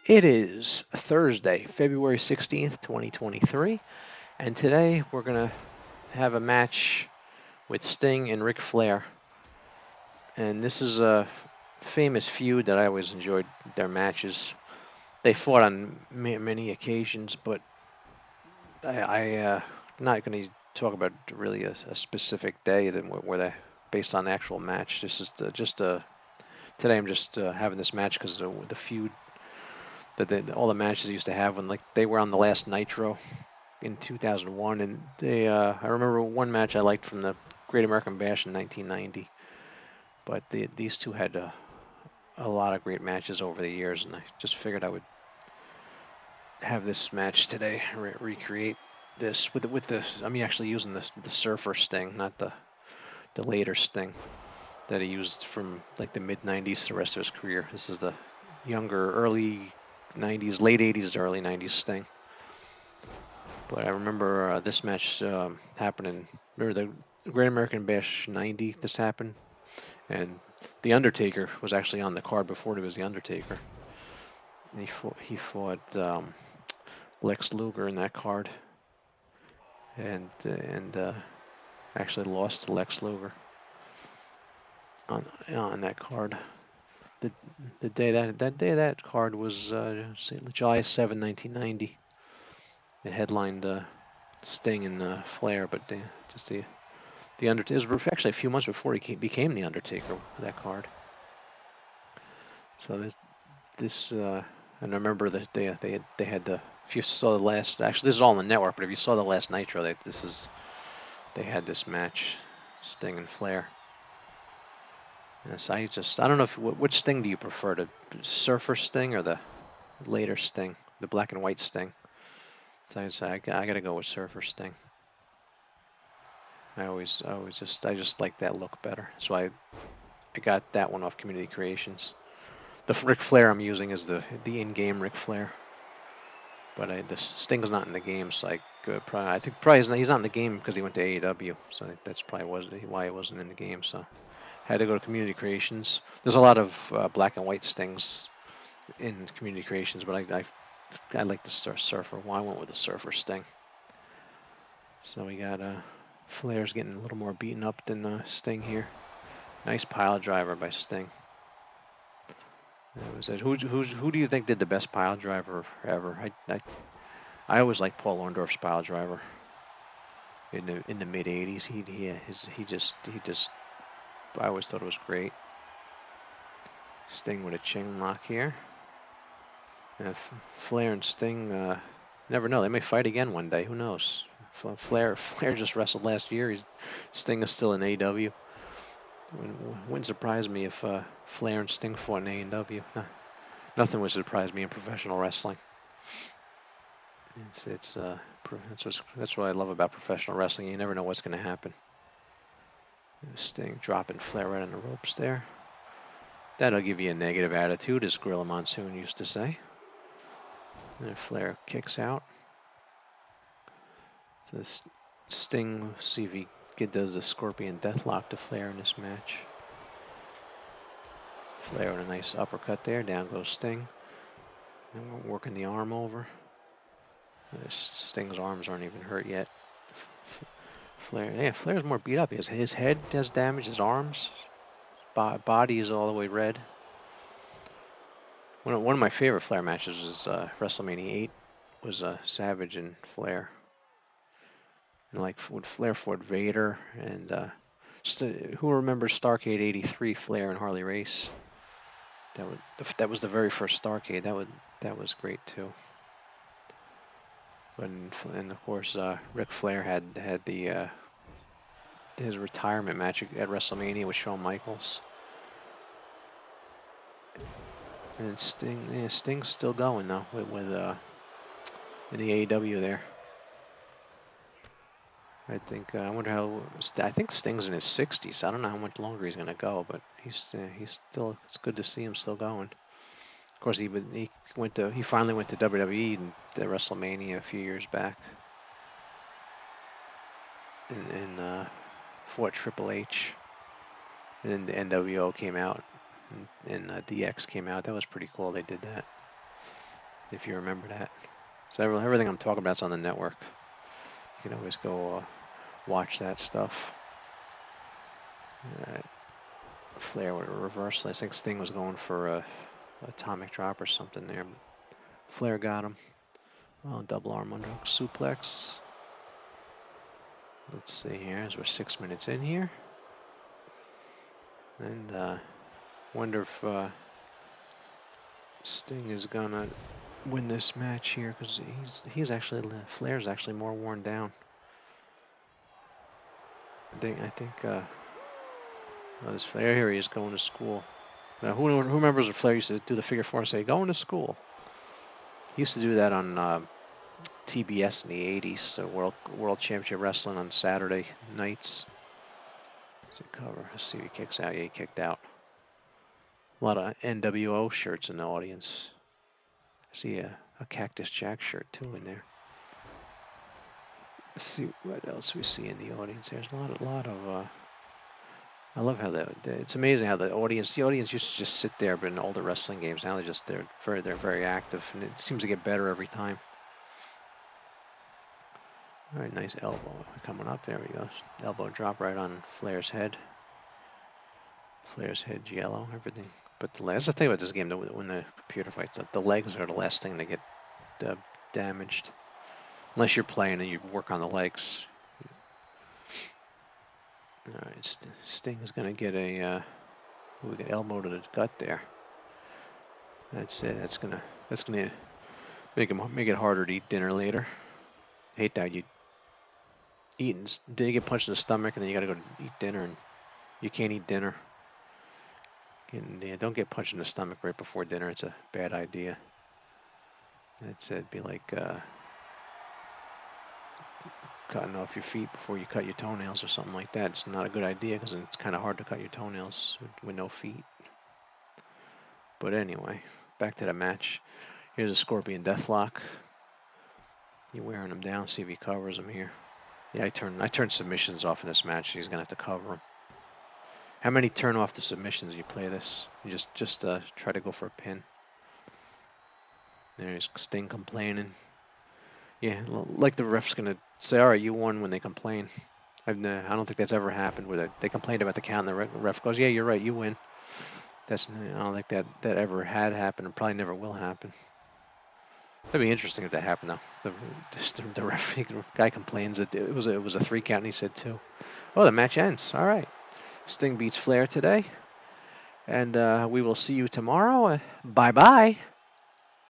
It is Thursday, February 16th, 2023, and today we're going to have a match with Sting and Ric Flair. And this is a famous feud that I always enjoyed their matches. They fought on many occasions, but I not going to talk about really a specific day where they based on the actual match. This is just today I'm just having this match because the feud that all the matches they used to have when like they were on the last Nitro in 2001, and I remember one match I liked from the Great American Bash in 1990. But these two had a lot of great matches over the years, and I just figured I would have this match today, recreate this with this. I'm actually using the Surfer Sting, not the later Sting that he used from like the mid 90s to the rest of his career. This is the younger, early 90s, late 80s, early 90s Sting. But I remember this match happening. Remember the Great American Bash '90? This happened, and the Undertaker was actually on the card before he was the Undertaker. And he fought Lex Luger in that card, and actually lost to Lex Luger on that card. The the day that card was July 7, 1990. It headlined Sting and Flair, but just the Undertaker. It was actually a few months before he became the Undertaker. That card. So and I remember that they had the. If you saw the last, actually this is all on the network, but if you saw the last Nitro, they had this match, Sting and Flair. Yes, I don't know which Sting do you prefer, the Surfer Sting or the later Sting, the black and white Sting? So I'd say I got to go with Surfer Sting. I just like that look better. So I got that one off Community Creations. The Ric Flair I'm using is the in-game Ric Flair, but the Sting's not in the game, so I think probably he's not in the game because he went to AEW, so that's probably why he wasn't in the game. So had to go to Community Creations. There's a lot of black and white Stings in Community Creations, but I like the Surfer. Well, I went with the Surfer Sting. So we got Flair's getting a little more beaten up than Sting here. Nice pile driver by Sting. Who do you think did the best pile driver ever? I always liked Paul Orndorff's pile driver in the mid '80s. He just I always thought it was great. Sting with a chin lock here. And Flair and Sting never know. They may fight again one day. Who knows? Flair just wrestled last year. Sting is still in AEW. Wouldn't surprise me if Flair and Sting fought in AEW. Nothing would surprise me in professional wrestling. That's what I love about professional wrestling. You never know what's going to happen. Sting dropping Flair right on the ropes there. That'll give you a negative attitude, as Gorilla Monsoon used to say. And Flair kicks out. So Sting, see if he does the Scorpion Deathlock to Flair in this match. Flair with a nice uppercut there. Down goes Sting. And we're working the arm over. Sting's arms aren't even hurt yet. Flair's more beat up. His head has damage. His arms, body is all the way red. One of my favorite Flair matches is WrestleMania 8. Was Savage and Flair. And like when Flair fought Vader, and who remembers Starrcade '83? Flair and Harley Race. That was the very first Starrcade. That was great too. And of course Ric Flair had his retirement match at WrestleMania with Shawn Michaels. And Sting's still going though with in the AEW there. I think Sting's in his 60s. I don't know how much longer he's gonna go, but he's still. It's good to see him still going. Of course, he finally went to WWE at WrestleMania a few years back, and fought Triple H, and then the NWO came out, and DX came out. That was pretty cool. They did that. if you remember that. So everything I'm talking about is on the network. You can always go watch that stuff. All right. Flair with a reversal. I think Sting was going for a atomic drop or something there. Flair got him. Oh, double arm underhook suplex. Let's see here, as we're 6 minutes in here. And wonder if Sting is gonna win this match here, because Flair's actually more worn down. I think this Flair here, he's going to school. Now, who remembers when Flair used to do the figure four and say, going to school? He used to do that on TBS in the 80s, so World Championship Wrestling on Saturday nights. Let's cover. Let's see if he kicks out. Yeah, he kicked out. A lot of NWO shirts in the audience. I see a Cactus Jack shirt too in there. Let's see what else we see in the audience. There's a lot of. I love how it's amazing how the audience used to just sit there, but in older wrestling games now they're very active, and it seems to get better every time. All right, nice elbow coming up. There we go. Elbow drop right on Flair's head. Flair's head's yellow. Everything. But that's the thing about this game. When the computer fights, the legs are the last thing to get damaged. Unless you're playing and you work on the legs. All right, Sting is going to get we get elbow to the gut there. That's it. That's gonna make it harder to eat dinner later. I hate that you get punched in the stomach and then you got to go eat dinner and you can't eat dinner. And yeah, don't get punched in the stomach right before dinner. It's a bad idea. That's it. It'd be like cutting off your feet before you cut your toenails or something like that. It's not a good idea because it's kind of hard to cut your toenails with no feet. But anyway, back to the match. Here's a Scorpion Deathlock. You're wearing him down. See if he covers him here. Yeah, I turned submissions off in this match. He's gonna have to cover him. How many turn off the submissions you play this? You just try to go for a pin. There's Sting complaining. Yeah, like the ref's gonna say, all right, you won when they complain. I don't think that's ever happened where they complained about the count and the ref goes, yeah, you're right, you win. I don't think that ever had happened and probably never will happen. That'd be interesting if that happened though. The referee guy complains that it was a 3 count and he said 2. Oh, the match ends. All right. Sting beats Flair today. And we will see you tomorrow. Bye-bye.